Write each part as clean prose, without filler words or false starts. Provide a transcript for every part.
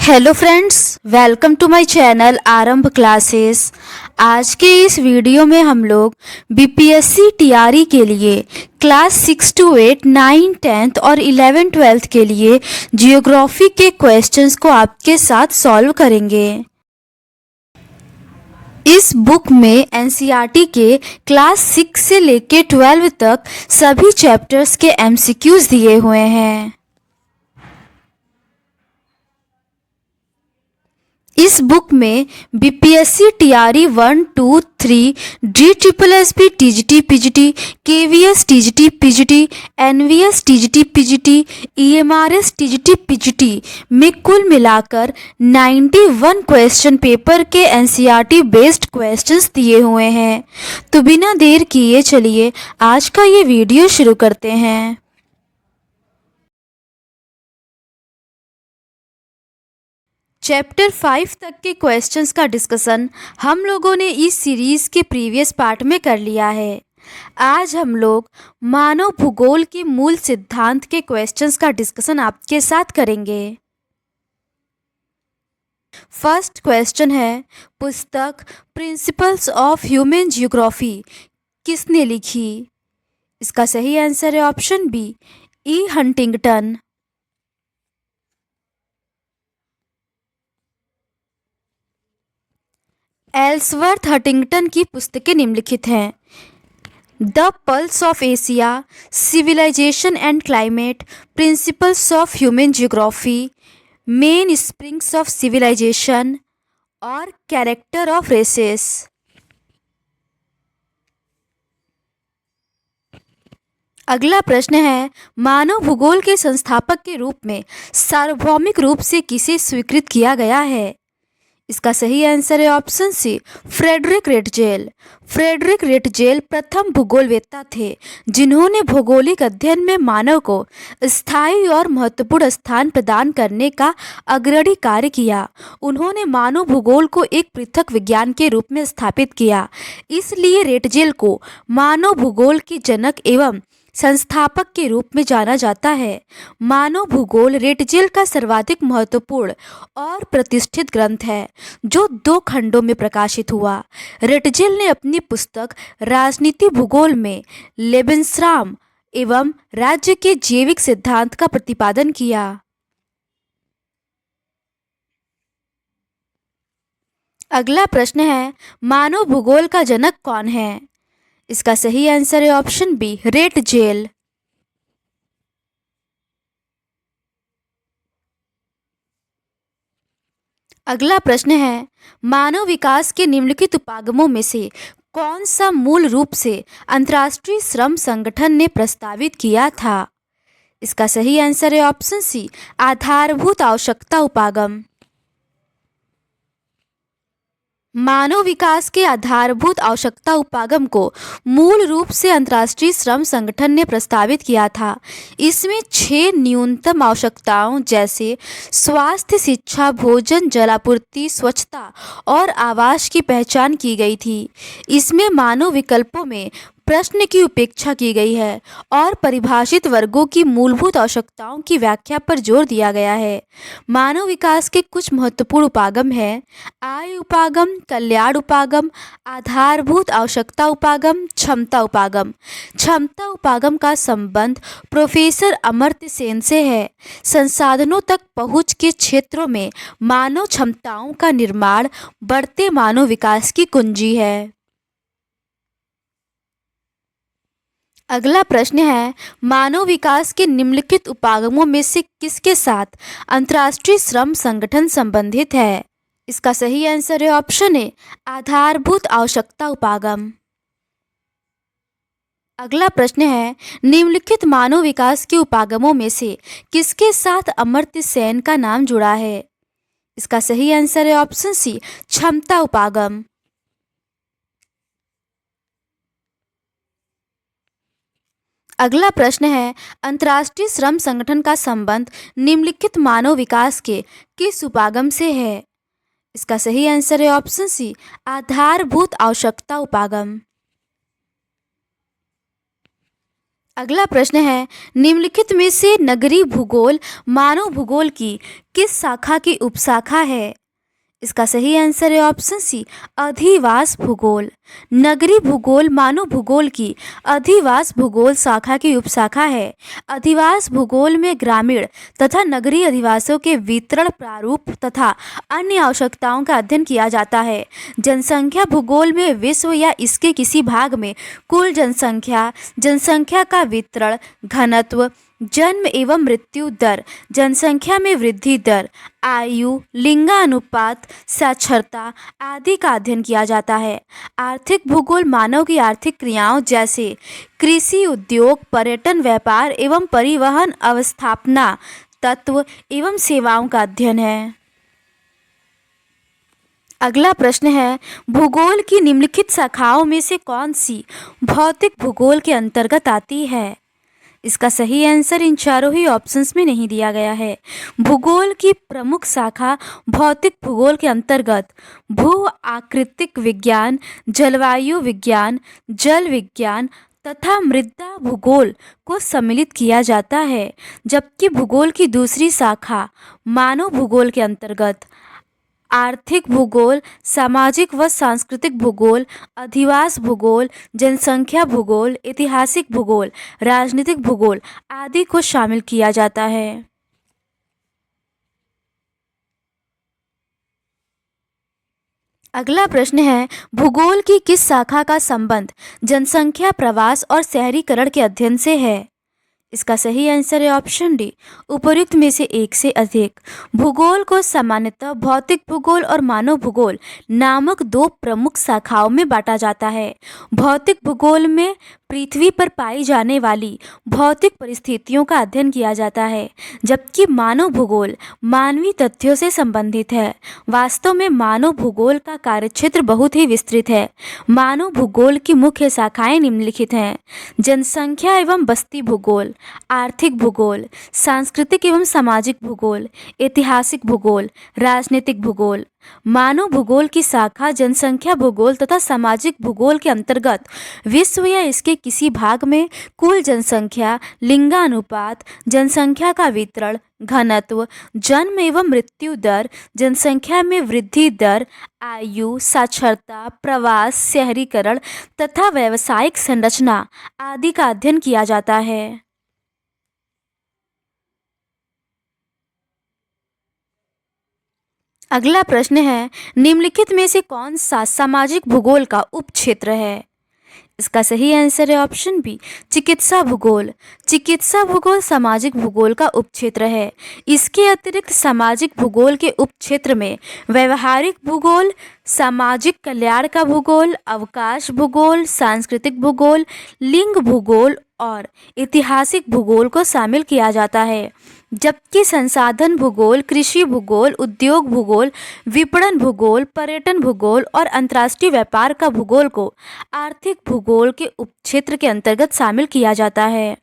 Hello friends, welcome to my channel Aarambh classes. आज के इस वीडियो में हम लोग बीपीएससी टीआरई के लिए क्लास 6 to 8, 9, 10th और 11, 12th के लिए जियोग्राफी के क्वेश्चंस को आपके साथ सॉल्व करेंगे। इस बुक में एनसीईआरटी के क्लास 6 से लेके 12 तक सभी चैप्टर्स के एमसीक्यूज दिए हुए हैं। इस बुक में BPSC TRE 1, 2, 3, DSSB TGT PGT, KVS TGT PGT, NVS TGT PGT, EMRS TGT PGT में कुल मिलाकर 91 क्वेश्चन पेपर के एनसीईआरटी बेस्ड क्वेश्चंस दिए हुए हैं। तो बिना देर किए चलिए आज का ये वीडियो शुरू करते हैं। चैप्टर 5 तक के क्वेश्चंस का डिस्कशन हम लोगों ने इस सीरीज़ के प्रीवियस पार्ट में कर लिया है। आज हम लोग मानव भूगोल के मूल सिद्धांत के क्वेश्चंस का डिस्कशन आपके साथ करेंगे। फर्स्ट क्वेश्चन है, पुस्तक प्रिंसिपल्स ऑफ ह्यूमन जियोग्राफी किसने लिखी? इसका सही आंसर है option B, E Huntington. Ellsworth Huntington की पुस्तकें निम्नलिखित हैं: the pulse of Asia, civilisation and climate, principles of human geography, mainsprings of civilisation और कैरेक्टर ऑफ रेसेस। अगला प्रश्न है, मानव भूगोल के संस्थापक के रूप में सार्वभौमिक रूप से किसे स्वीकृत किया गया है? इसका सही आंसर है option C, Friedrich Ratzel. Friedrich Ratzel प्रथम भूगोलवेत्ता थे जिन्होंने भौगोलिक अध्ययन में मानव को स्थायी और महत्वपूर्ण स्थान प्रदान करने का अग्रणी कार्य किया। उन्होंने मानव भूगोल को एक पृथक विज्ञान के रूप में स्थापित किया, इसलिए रेटजेल को मानव भूगोल के जनक एवं संस्थापक के रूप में जाना जाता है। मानव भूगोल रेटजेल का सर्वाधिक महत्वपूर्ण और प्रतिष्ठित ग्रंथ है जो 2 खंडों में प्रकाशित हुआ। रेटजेल ने अपनी पुस्तक राजनीति भूगोल में लेबेंसराम एवं राज्य के जैविक सिद्धांत का प्रतिपादन किया। अगला प्रश्न है, मानव भूगोल का जनक कौन है? इसका सही आंसर है ऑप्शन बी, रेटजेल। अगला प्रश्न है, मानव विकास के निम्नलिखित उपागमों में से कौन सा मूल रूप से अंतर्राष्ट्रीय श्रम संगठन ने प्रस्तावित किया था? इसका सही आंसर है ऑप्शन सी, आधारभूत आवश्यकता उपागम। मानव विकास के आधारभूत आवश्यकता उपागम को मूल रूप से अंतर्राष्ट्रीय श्रम संगठन ने प्रस्तावित किया था। इसमें 6 न्यूनतम आवश्यकताओं जैसे स्वास्थ्य, शिक्षा, भोजन, जलापूर्ति, स्वच्छता और आवास की पहचान की गई थी। इसमें मानव विकल्पों में प्रश्न की उपेक्षा की गई है और परिभाषित वर्गों की मूलभूत आवश्यकताओं की व्याख्या पर जोर दिया गया है। मानव विकास के कुछ महत्वपूर्ण उपागम हैं: आय उपागम, कल्याण उपागम, आधारभूत आवश्यकता उपागम, क्षमता उपागम। क्षमता उपागम का संबंध प्रोफेसर अमर्त्य सेन से है। संसाधनों तक पहुंच के क्षेत्रों में मानव क्षमताओं का निर्माण बढ़ते मानव विकास की कुंजी है। अगला प्रश्न है, मानव विकास के निम्नलिखित उपागमों में से किसके साथ अंतर्राष्ट्रीय श्रम संगठन संबंधित है? इसका सही आंसर है ऑप्शन ए, आधारभूत आवश्यकता उपागम। अगला प्रश्न है, निम्नलिखित मानव विकास के उपागमों में से किसके साथ अमर्त्य सेन का नाम जुड़ा है? इसका सही आंसर है ऑप्शन सी, क्षमता उपागम। अगला प्रश्न है, अंतर्राष्ट्रीय श्रम संगठन का संबंध निम्नलिखित मानव विकास के किस उपागम से है? इसका सही आंसर है ऑप्शन सी, आधारभूत आवश्यकता उपागम। अगला प्रश्न है, निम्नलिखित में से नगरीय भूगोल मानव भूगोल की किस शाखा की उपशाखा है? इसका सही आंसर है ऑप्शन सी, अधिवास भूगोल। नगरीय भूगोल मानव भूगोल की अधिवास भूगोल शाखा की उपशाखा है। अधिवास भूगोल में ग्रामीण तथा नगरीय अधिवासों के वितरण प्रारूप तथा अन्य आवश्यकताओं का अध्ययन किया जाता है। जनसंख्या भूगोल में विश्व या इसके किसी भाग में कुल जनसंख्या, जनसंख्या का वितरण, घनत्व, जन्म एवं मृत्यु दर, जनसंख्या में वृद्धि दर, आयु, लिंगानुपात, साक्षरता आदि का अध्ययन किया जाता है। आर्थिक भूगोल मानव की आर्थिक क्रियाओं जैसे कृषि, उद्योग, पर्यटन, व्यापार एवं परिवहन, अवस्थापना तत्व एवं सेवाओं का अध्ययन है। अगला प्रश्न है, भूगोल की निम्नलिखित शाखाओं में से कौन सी भौतिक भूगोल के अंतर्गत आती है? इसका सही आंसर इन चारों ही ऑप्शंस में नहीं दिया गया है। भूगोल की प्रमुख शाखा भौतिक भूगोल के अंतर्गत भू आकृतिक विज्ञान, जलवायु विज्ञान, जल विज्ञान तथा मृदा भूगोल को सम्मिलित किया जाता है, जबकि भूगोल की दूसरी शाखा मानव भूगोल के अंतर्गत आर्थिक भूगोल, सामाजिक व सांस्कृतिक भूगोल, अधिवास भूगोल, जनसंख्या भूगोल, ऐतिहासिक भूगोल, राजनीतिक भूगोल आदि को शामिल किया जाता है। अगला प्रश्न है, भूगोल की किस शाखा का संबंध जनसंख्या, प्रवास और शहरीकरण के अध्ययन से है? इसका सही आंसर है ऑप्शन डी, उपर्युक्त में से एक से अधिक। भूगोल को सामान्यतः भौतिक भूगोल और मानव भूगोल नामक दो प्रमुख शाखाओं में बांटा जाता है। भौतिक भूगोल में पृथ्वी पर पाई जाने वाली भौतिक परिस्थितियों का अध्ययन किया जाता है, जबकि मानव भूगोल मानवीय तथ्यों से संबंधित है। वास्तव में मानव भूगोल का कार्यक्षेत्र बहुत ही विस्तृत है। मानव भूगोल की मुख्य शाखाएं निम्नलिखित हैं: जनसंख्या एवं बस्ती भूगोल, आर्थिक भूगोल, सांस्कृतिक एवं सामाजिक भूगोल, ऐतिहासिक भूगोल, राजनीतिक भूगोल। मानव भूगोल की शाखा जनसंख्या भूगोल तथा सामाजिक भूगोल के अंतर्गत विश्व या इसके किसी भाग में कुल जनसंख्या, लिंगानुपात, जनसंख्या का वितरण, घनत्व, जन्म एवं मृत्यु दर, जनसंख्या में वृद्धि दर, आयु, साक्षरता, प्रवास, शहरीकरण तथा व्यावसायिक संरचना आदि का अध्ययन किया जाता है। अगला प्रश्न है, निम्नलिखित में से कौन सा सामाजिक भूगोल का उपक्षेत्र है? इसका सही आंसर है ऑप्शन बी, चिकित्सा भूगोल। चिकित्सा भूगोल सामाजिक भूगोल का उपक्षेत्र है। इसके अतिरिक्त सामाजिक भूगोल के उपक्षेत्र में व्यवहारिक भूगोल, सामाजिक कल्याण का भूगोल, अवकाश भूगोल, सांस्कृतिक भूगोल, लिंग भूगोल और ऐतिहासिक भूगोल को शामिल किया जाता है, जबकि संसाधन भूगोल, कृषि भूगोल, उद्योग भूगोल, विपणन भूगोल, पर्यटन भूगोल और अंतर्राष्ट्रीय व्यापार का भूगोल को आर्थिक भूगोल के उपक्षेत्र के अंतर्गत शामिल किया जाता है।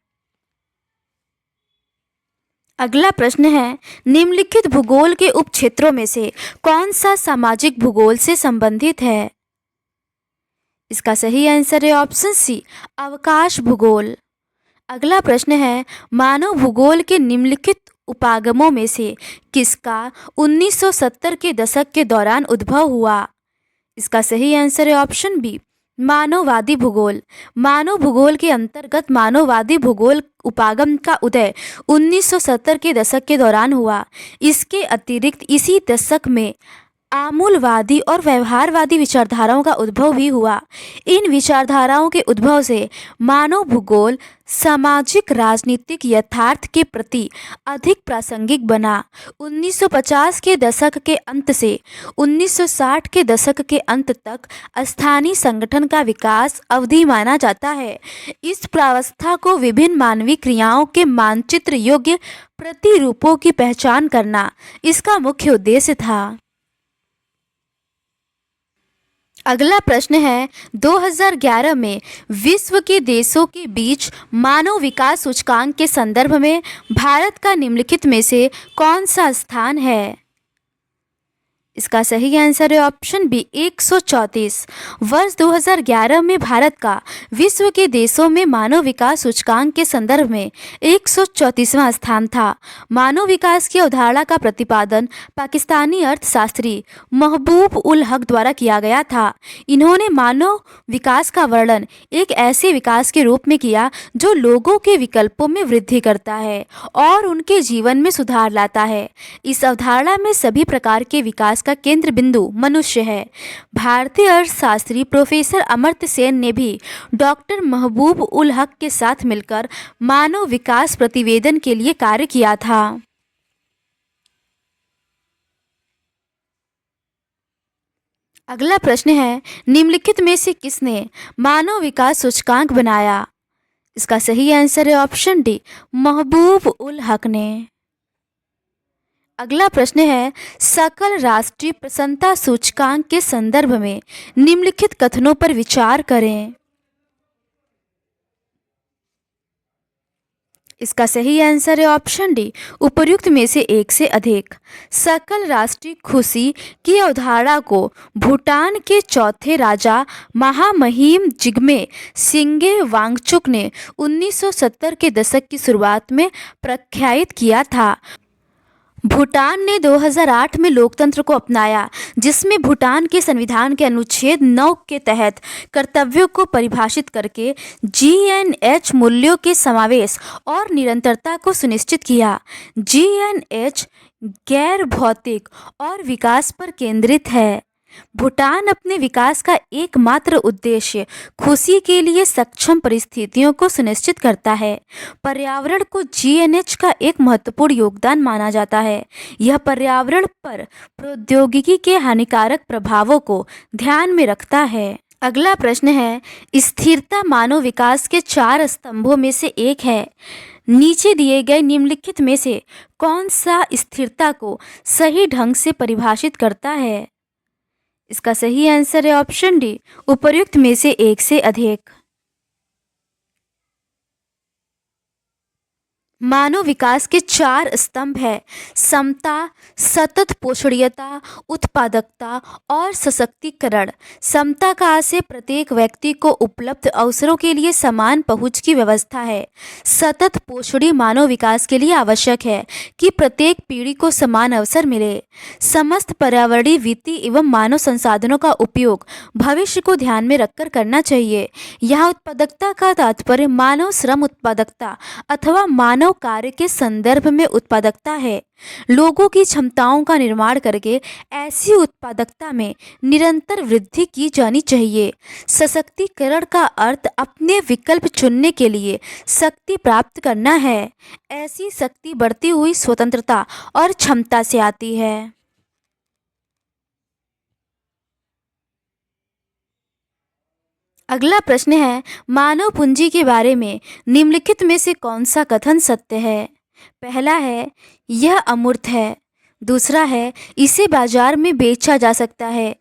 अगला प्रश्न है, निम्नलिखित भूगोल के उपक्षेत्रों में से कौन सा सामाजिक भूगोल से संबंधित है? इसका सही आंसर है ऑप्शन सी, अवकाश भूगोल। अगला प्रश्न है, मानव भूगोल के निम्नलिखित उपागमों में से किसका 1970 के दशक के दौरान उद्भव हुआ? इसका सही आंसर है ऑप्शन बी, मानववादी भूगोल। मानव भूगोल के अंतर्गत मानववादी भूगोल उपागम का उदय 1970 के दशक के दौरान हुआ। इसके अतिरिक्त इसी दशक में आमूलवादी और व्यवहारवादी विचारधाराओं का उद्भव भी हुआ। इन विचारधाराओं के उद्भव से मानव भूगोल सामाजिक राजनीतिक यथार्थ के प्रति अधिक प्रासंगिक बना। 1950 के दशक के अंत से 1960 के दशक के अंत तक स्थानीय संगठन का विकास अवधि माना जाता है। इस प्रावस्था को विभिन्न मानवीय क्रियाओं के मानचित्र योग्य प्रतिरूपों की पहचान करना इसका मुख्य उद्देश्य था। अगला प्रश्न है, 2011 में विश्व के देशों के बीच मानव विकास सूचकांक के संदर्भ में भारत का निम्नलिखित में से कौन सा स्थान है? इसका सही आंसर है ऑप्शन बी 134। वर्ष 2011 में भारत का विश्व के देशों में मानव विकास सूचकांक के संदर्भ में 134वां स्थान था। मानव विकास की अवधारणा का प्रतिपादन पाकिस्तानी अर्थशास्त्री महबूब उल हक द्वारा किया गया था। इन्होंने मानव विकास का वर्णन एक ऐसे विकास के रूप में किया जो लोगों के विकल्पों में वृद्धि करता है और उनके जीवन में सुधार लाता है। इस अवधारणा में सभी प्रकार के विकास का केंद्र बिंदु मनुष्य है। भारतीय अर्थशास्त्री प्रोफेसर अमर्त्य सेन ने भी डॉक्टर महबूब उल हक के साथ मिलकर मानव विकास प्रतिवेदन के लिए कार्य किया था। अगला प्रश्न है, निम्नलिखित में से किसने मानव विकास सूचकांक बनाया? इसका सही आंसर है ऑप्शन डी महबूब उल हक ने। अगला प्रश्न है, सकल राष्ट्रीय प्रसन्नता सूचकांक के संदर्भ में निम्नलिखित कथनों पर विचार करें। इसका सही आंसर है ऑप्शन डी उपर्युक्त में से एक से अधिक। सकल राष्ट्रीय खुशी की अवधारणा को भूटान के चौथे राजा महामहिम जिग्मे सिंगे वांगचुक ने 1970 के दशक की शुरुआत में प्रख्यात किया था। भूटान ने 2008 में लोकतंत्र को अपनाया, जिसमें भूटान के संविधान के अनुच्छेद 9 के तहत कर्तव्यों को परिभाषित करके जीएनएच मूल्यों के समावेश और निरंतरता को सुनिश्चित किया। जीएनएच गैर भौतिक और विकास पर केंद्रित है। भूटान अपने विकास का एकमात्र उद्देश्य खुशी के लिए सक्षम परिस्थितियों को सुनिश्चित करता है। पर्यावरण को जीएनएच का एक महत्वपूर्ण योगदान माना जाता है। यह पर्यावरण पर प्रौद्योगिकी के हानिकारक प्रभावों को ध्यान में रखता है। अगला प्रश्न है, स्थिरता मानव विकास के 4 स्तंभों में से एक है। नीचे दिए गए निम्नलिखित में से कौन सा स्थिरता को सही ढंग से परिभाषित करता है? इसका सही आंसर है ऑप्शन डी उपर्युक्त में से एक से अधिक। मानव विकास के 4 स्तंभ है: समता, सतत पोषणीयता, उत्पादकता और सशक्तिकरण। समता का आशय प्रत्येक व्यक्ति को उपलब्ध अवसरों के लिए समान पहुंच की व्यवस्था है। सतत पोषणीय मानव विकास के लिए आवश्यक है कि प्रत्येक पीढ़ी को समान अवसर मिले। समस्त पर्यावरणीय, वित्तीय एवं मानव संसाधनों का उपयोग भविष्य को ध्यान में रखकर करना चाहिए। यहाँ उत्पादकता का तात्पर्य मानव श्रम उत्पादकता अथवा मानव कार्य के संदर्भ में उत्पादकता है। लोगों की क्षमताओं का निर्माण करके ऐसी उत्पादकता में निरंतर वृद्धि की जानी चाहिए। सशक्तिकरण का अर्थ अपने विकल्प चुनने के लिए शक्ति प्राप्त करना है। ऐसी शक्ति बढ़ती हुई स्वतंत्रता और क्षमता से आती है। अगला प्रश्न है, मानव पूंजी के बारे में निम्नलिखित में से कौन सा कथन सत्य है? पहला है, यह अमूर्त है। दूसरा है, इसे बाजार में बेचा जा सकता है।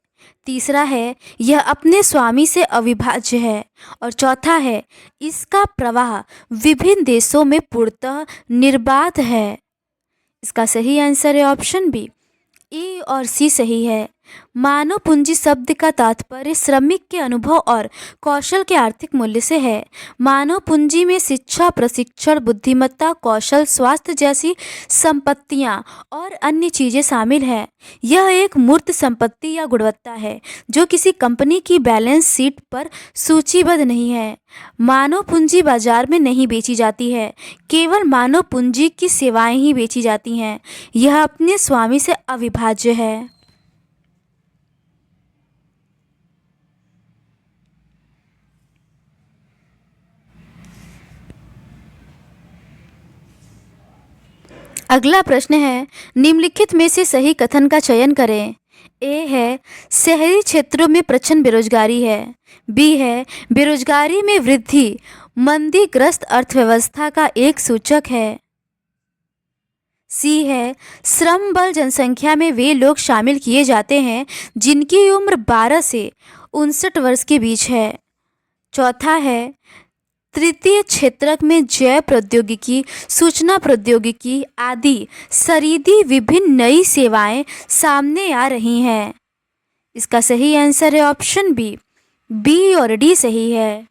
तीसरा है, यह अपने स्वामी से अविभाज्य है। और चौथा है, इसका प्रवाह विभिन्न देशों में पूर्णतः निर्बाध है। इसका सही आंसर है ऑप्शन बी ए और सी सही है। मानव पूंजी शब्द का तात्पर्य श्रमिक के अनुभव और कौशल के आर्थिक मूल्य से है। मानव पूंजी में शिक्षा, प्रशिक्षण, बुद्धिमत्ता, कौशल, स्वास्थ्य जैसी संपत्तियां और अन्य चीजें शामिल हैं। यह एक मूर्त संपत्ति या गुणवत्ता है जो किसी कंपनी की बैलेंस शीट पर सूचीबद्ध नहीं है। मानव पूंजी बाजार में नहीं बेची जाती है, केवल मानव पूंजी की सेवाएं ही बेची जाती हैं। यह अपने स्वामी से अविभाज्य है। अगला प्रश्न है, निम्नलिखित में से सही कथन का चयन करें। ए है, शहरी क्षेत्रों में प्रचंड बेरोजगारी है। बी है, बेरोजगारी में वृद्धि मंदीग्रस्त अर्थव्यवस्था का एक सूचक है। सी है, श्रम बल जनसंख्या में वे लोग शामिल किए जाते हैं जिनकी उम्र 12 से 59 वर्ष के बीच है। चौथा है, तृतीय क्षेत्रक में जैव प्रौद्योगिकी, सूचना प्रौद्योगिकी आदि सरीदी विभिन्न नई सेवाएं सामने आ रही हैं। इसका सही आंसर है ऑप्शन बी। बी और डी सही है।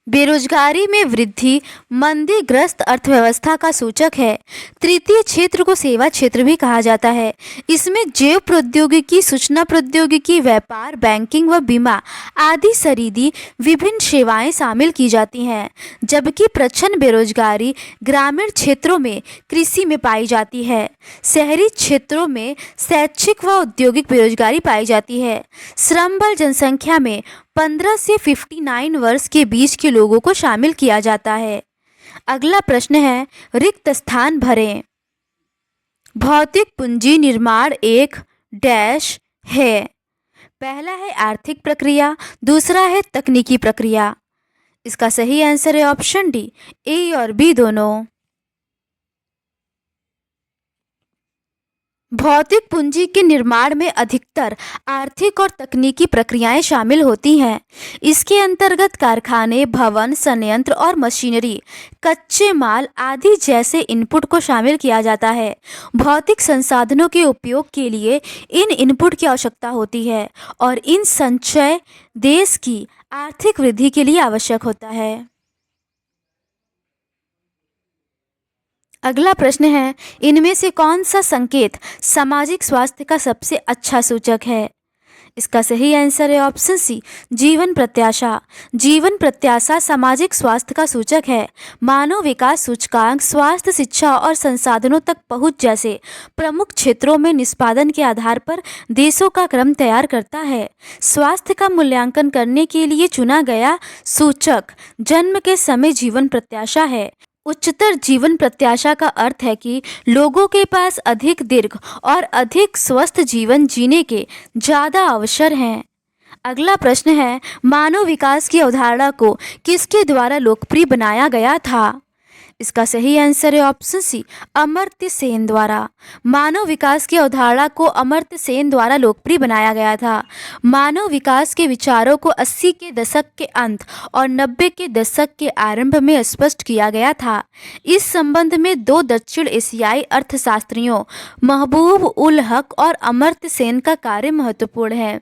बेरोजगारी में वृद्धि मंदीग्रस्त अर्थव्यवस्था का सूचक है। तृतीय क्षेत्र को सेवा क्षेत्र भी कहा जाता है। इसमें जैव प्रौद्योगिकी, सूचना प्रौद्योगिकी, व्यापार, बैंकिंग व बीमा आदि सरीदी विभिन्न सेवाएं शामिल की जाती हैं, जबकि प्रच्छन्न बेरोजगारी ग्रामीण क्षेत्रों में कृषि में पाई जाती है। शहरी क्षेत्रों में शैक्षिक व औद्योगिक बेरोजगारी पाई जाती है। श्रम बल जनसंख्या में 15 से 59 वर्ष के बीच के लोगों को शामिल किया जाता है। अगला प्रश्न है, रिक्त स्थान भरें। भौतिक पूंजी निर्माण एक डैश है। पहला है आर्थिक प्रक्रिया, दूसरा है तकनीकी प्रक्रिया। इसका सही आंसर है ऑप्शन डी, ए और बी दोनों। भौतिक पूंजी के निर्माण में अधिकतर आर्थिक और तकनीकी प्रक्रियाएं शामिल होती हैं। इसके अंतर्गत कारखाने, भवन, संयंत्र और मशीनरी, कच्चे माल आदि जैसे इनपुट को शामिल किया जाता है। भौतिक संसाधनों के उपयोग के लिए इन इनपुट की आवश्यकता होती है और इन संचय देश की आर्थिक वृद्धि के लिए आवश्यक होता है। अगला प्रश्न है, इनमें से कौन सा संकेत सामाजिक स्वास्थ्य का सबसे अच्छा सूचक है? इसका सही आंसर है ऑप्शन सी, जीवन प्रत्याशा। जीवन प्रत्याशा सामाजिक स्वास्थ्य का सूचक है। मानव विकास सूचकांक स्वास्थ्य, शिक्षा और संसाधनों तक पहुंच जैसे प्रमुख क्षेत्रों में निष्पादन के आधार पर देशों का क्रम तैयार करता है। स्वास्थ्य का मूल्यांकन करने के लिए चुना गया सूचक जन्म के समय जीवन प्रत्याशा है। उच्चतर जीवन प्रत्याशा का अर्थ है कि लोगों के पास अधिक दीर्घ और अधिक स्वस्थ जीवन जीने के ज़्यादा अवसर हैं। अगला प्रश्न है, मानव विकास की अवधारणा को किसके द्वारा लोकप्रिय बनाया गया था? इसका सही आंसर है ऑप्शन सी, अमर्त्य सेन द्वारा। मानव विकास की अवधारणा को अमर्त्य सेन द्वारा लोकप्रिय बनाया गया था। मानव विकास के विचारों को 80 के दशक के अंत और 90 के दशक के आरंभ में स्पष्ट किया गया था। इस संबंध में दो दक्षिण एशियाई अर्थशास्त्रियों महबूब उल हक और अमर्त्य सेन का कार्य महत्वपूर्ण है।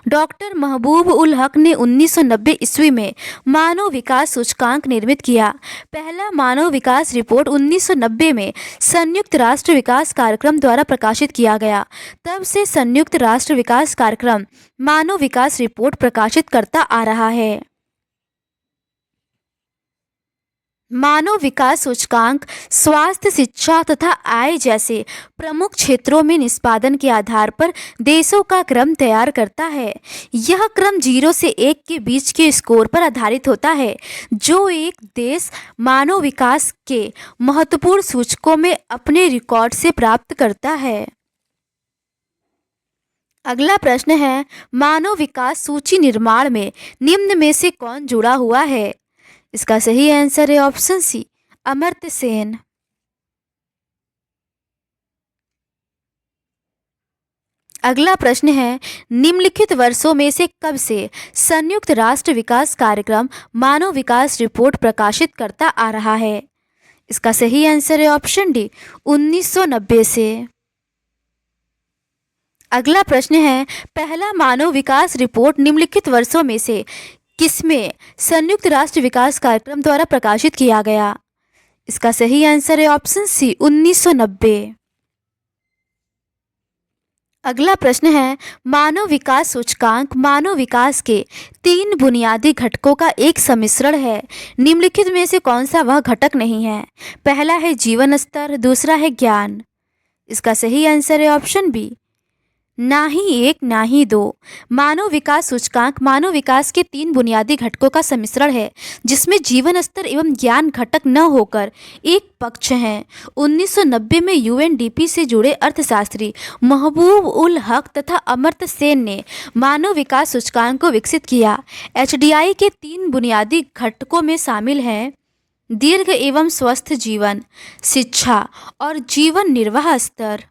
डॉक्टर महबूब उल हक ने 1990 ईस्वी में मानव विकास सूचकांक निर्मित किया। पहला मानव विकास रिपोर्ट 1990 में संयुक्त राष्ट्र विकास कार्यक्रम द्वारा प्रकाशित किया गया। तब से संयुक्त राष्ट्र विकास कार्यक्रम मानव विकास रिपोर्ट प्रकाशित करता आ रहा है। मानव विकास सूचकांक स्वास्थ्य, शिक्षा तथा आय जैसे प्रमुख क्षेत्रों में निष्पादन के आधार पर देशों का क्रम तैयार करता है। यह क्रम 0 से 1 के बीच के स्कोर पर आधारित होता है, जो एक देश मानव विकास के महत्वपूर्ण सूचकों में अपने रिकॉर्ड से प्राप्त करता है। अगला प्रश्न है, मानव विकास सूची निर्माण में निम्न में से कौन जुड़ा हुआ है? इसका सही आंसर है ऑप्शन सी, अमर्त्य सेन। अगला प्रश्न है, निम्नलिखित वर्षों में से कब से संयुक्त राष्ट्र विकास कार्यक्रम मानव विकास रिपोर्ट प्रकाशित करता आ रहा है? इसका सही आंसर है ऑप्शन डी, 1990 से। अगला प्रश्न है, पहला मानव विकास रिपोर्ट निम्नलिखित वर्षों में से किसमें संयुक्त राष्ट्र विकास कार्यक्रम द्वारा प्रकाशित किया गया? इसका सही आंसर है ऑप्शन सी, 1990। अगला प्रश्न है, मानव विकास सूचकांक मानव विकास के 3 बुनियादी घटकों का एक सम्मिश्रण है। निम्नलिखित में से कौन सा वह घटक नहीं है? पहला है जीवन स्तर, दूसरा है ज्ञान। इसका सही आंसर है ऑप्शन बी, ना ही एक ना ही दो। मानव विकास सूचकांक मानव विकास के 3 बुनियादी घटकों का सम्मिश्रण है, जिसमें जीवन स्तर एवं ज्ञान घटक न होकर एक पक्ष हैं। 1990 में यूएनडीपी से जुड़े अर्थशास्त्री महबूब उल हक तथा अमर्त्य सेन ने मानव विकास सूचकांक को विकसित किया। एचडीआई के 3 बुनियादी घटकों में शामिल हैं दीर्घ एवं स्वस्थ जीवन, शिक्षा और जीवन निर्वाह स्तर।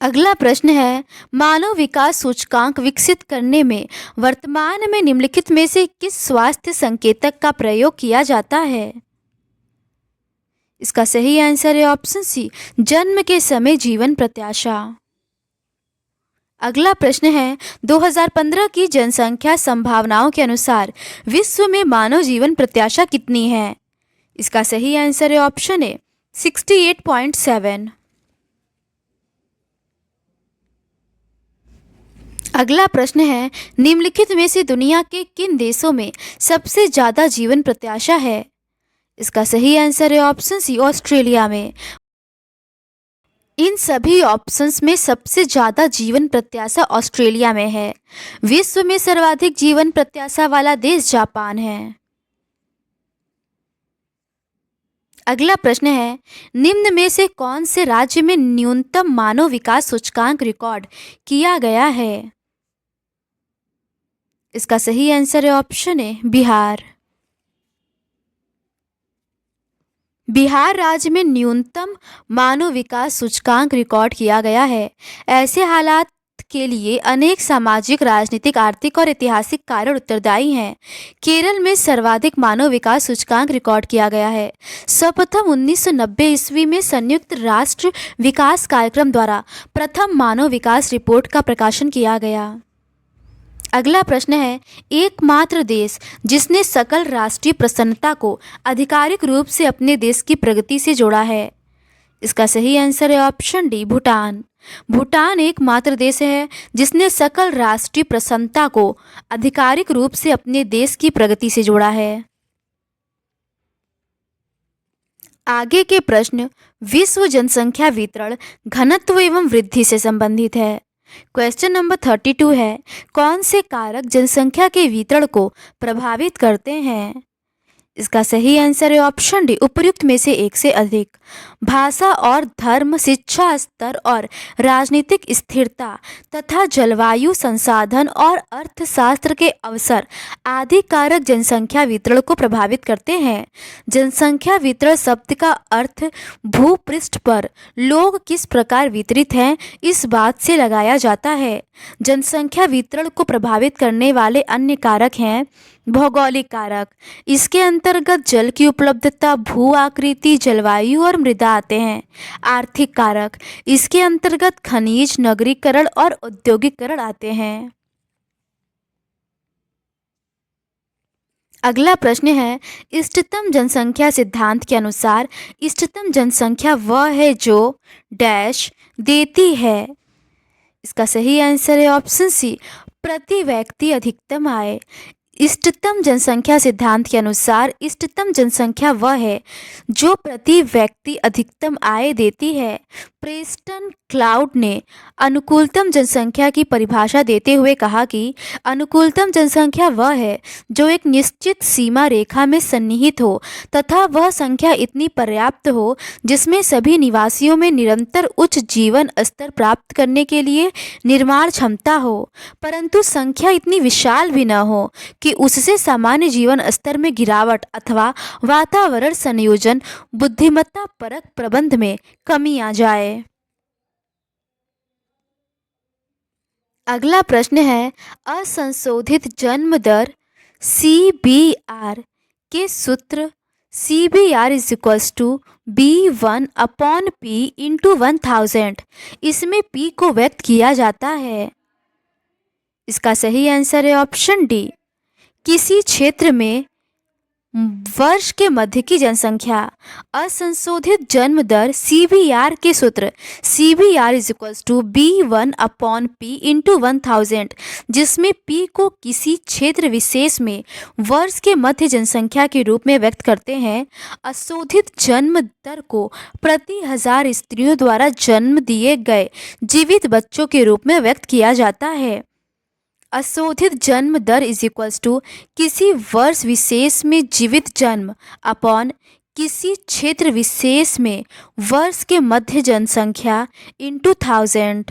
अगला प्रश्न है, मानव विकास सूचकांक विकसित करने में वर्तमान में निम्नलिखित में से किस स्वास्थ्य संकेतक का प्रयोग किया जाता है? इसका सही आंसर है ऑप्शन सी, जन्म के समय जीवन प्रत्याशा। अगला प्रश्न है, 2015 की जनसंख्या संभावनाओं के अनुसार विश्व में मानव जीवन प्रत्याशा कितनी है? इसका सही आंसर है ऑप्शन ए, 68.7। अगला प्रश्न है, निम्नलिखित में से दुनिया के किन देशों में सबसे ज्यादा जीवन प्रत्याशा है? इसका सही आंसर है ऑप्शन सी, ऑस्ट्रेलिया में। इन सभी ऑप्शंस में सबसे ज्यादा जीवन प्रत्याशा ऑस्ट्रेलिया में है। विश्व में सर्वाधिक जीवन प्रत्याशा वाला देश जापान है। अगला प्रश्न है, निम्न में से कौन से राज्य में न्यूनतम मानव विकास सूचकांक रिकॉर्ड किया गया है? इसका सही आंसर है ऑप्शन ए, बिहार। बिहार राज्य में न्यूनतम मानव विकास सूचकांक रिकॉर्ड किया गया है। ऐसे हालात के लिए अनेक सामाजिक, राजनीतिक, आर्थिक और ऐतिहासिक कारण उत्तरदायी हैं। केरल में सर्वाधिक मानव विकास सूचकांक रिकॉर्ड किया गया है। सर्वप्रथम 1990 ईस्वी में संयुक्त राष्ट्र विकास कार्यक्रम द्वारा प्रथम मानव विकास रिपोर्ट का प्रकाशन किया गया। अगला प्रश्न है, एकमात्र देश जिसने सकल राष्ट्रीय प्रसन्नता को आधिकारिक रूप से अपने देश की प्रगति से जोड़ा है? इसका सही आंसर है ऑप्शन डी, भूटान। भूटान एकमात्र देश है जिसने सकल राष्ट्रीय प्रसन्नता को आधिकारिक रूप से अपने देश की प्रगति से जोड़ा है। आगे के प्रश्न विश्व जनसंख्या वितरण, घनत्व एवं वृद्धि से संबंधित है। क्वेश्चन नंबर 32 है, कौन से कारक जनसंख्या के वितरण को प्रभावित करते हैं? इसका सही आंसर है ऑप्शन डी, उपर्युक्त में से एक से अधिक। भाषा और धर्म, शिक्षा स्तर और राजनीतिक स्थिरता तथा जलवायु, संसाधन और अर्थशास्त्र के अवसर आदि कारक जनसंख्या वितरण को प्रभावित करते हैं। जनसंख्या वितरण शब्द का अर्थ भूपृष्ठ पर लोग किस प्रकार वितरित हैं इस बात से लगाया जाता है। जनसंख्या वितरण को प्रभावित करने वाले अन्य कारक हैं भौगोलिक कारक, इसके अंतर्गत जल की उपलब्धता, भू आकृति, जलवायु और मृदा आते हैं। आर्थिक कारक, इसके अंतर्गत खनिज, नगरीकरण और औद्योगिकरण आते हैं। अगला प्रश्न है, इष्टतम जनसंख्या सिद्धांत के अनुसार इष्टतम जनसंख्या वह है जो डैश देती है। इसका सही आंसर है ऑप्शन सी, प्रति व्यक्ति अधिकतम आय। इष्टतम जनसंख्या सिद्धांत के अनुसार इष्टतम जनसंख्या वह है जो प्रति व्यक्ति अधिकतम आय देती है। प्रेस्टन क्लाउड ने अनुकूलतम जनसंख्या की परिभाषा देते हुए कहा कि अनुकूलतम जनसंख्या वह है जो एक निश्चित सीमा रेखा में सन्निहित हो तथा वह संख्या इतनी पर्याप्त हो जिसमें सभी निवासियों में निरंतर उच्च जीवन स्तर प्राप्त करने के लिए निर्माण क्षमता हो, परंतु संख्या इतनी विशाल भी न हो कि उससे सामान्य जीवन स्तर में गिरावट अथवा वातावरण संयोजन बुद्धिमत्ता परक प्रबंध में कमी आ जाए। अगला प्रश्न है, असंशोधित जन्म दर CBR के सूत्र CBR is equals to B1/P into 1000, इसमें P को व्यक्त किया जाता है। इसका सही आंसर है ऑप्शन डी, किसी क्षेत्र में वर्ष के मध्य की जनसंख्या। असंशोधित जन्म दर CBR के सूत्र CBR is equals to B1/P into 1000, जिसमें P को किसी क्षेत्र विशेष में वर्ष के मध्य जनसंख्या के रूप में व्यक्त करते हैं। अशोधित जन्म दर को प्रति 1000 स्त्रियों द्वारा जन्म दिए गए जीवित बच्चों के रूप में व्यक्त किया जाता है। अशोधित जन्म दर इज इक्वल्स टू किसी वर्ष विशेष में जीवित जन्म अपॉन किसी क्षेत्र विशेष में वर्ष के मध्य जनसंख्या इंटू 1000।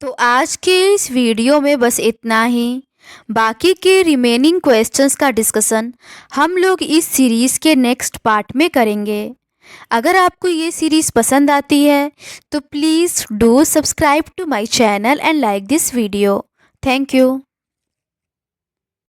तो आज के इस वीडियो में बस इतना ही। बाकी के रिमेनिंग क्वेश्चंस का डिस्कशन हम लोग इस सीरीज़ के नेक्स्ट पार्ट में करेंगे। अगर आपको ये सीरीज़ पसंद आती है तो please do subscribe to my channel and like this video. Thank you.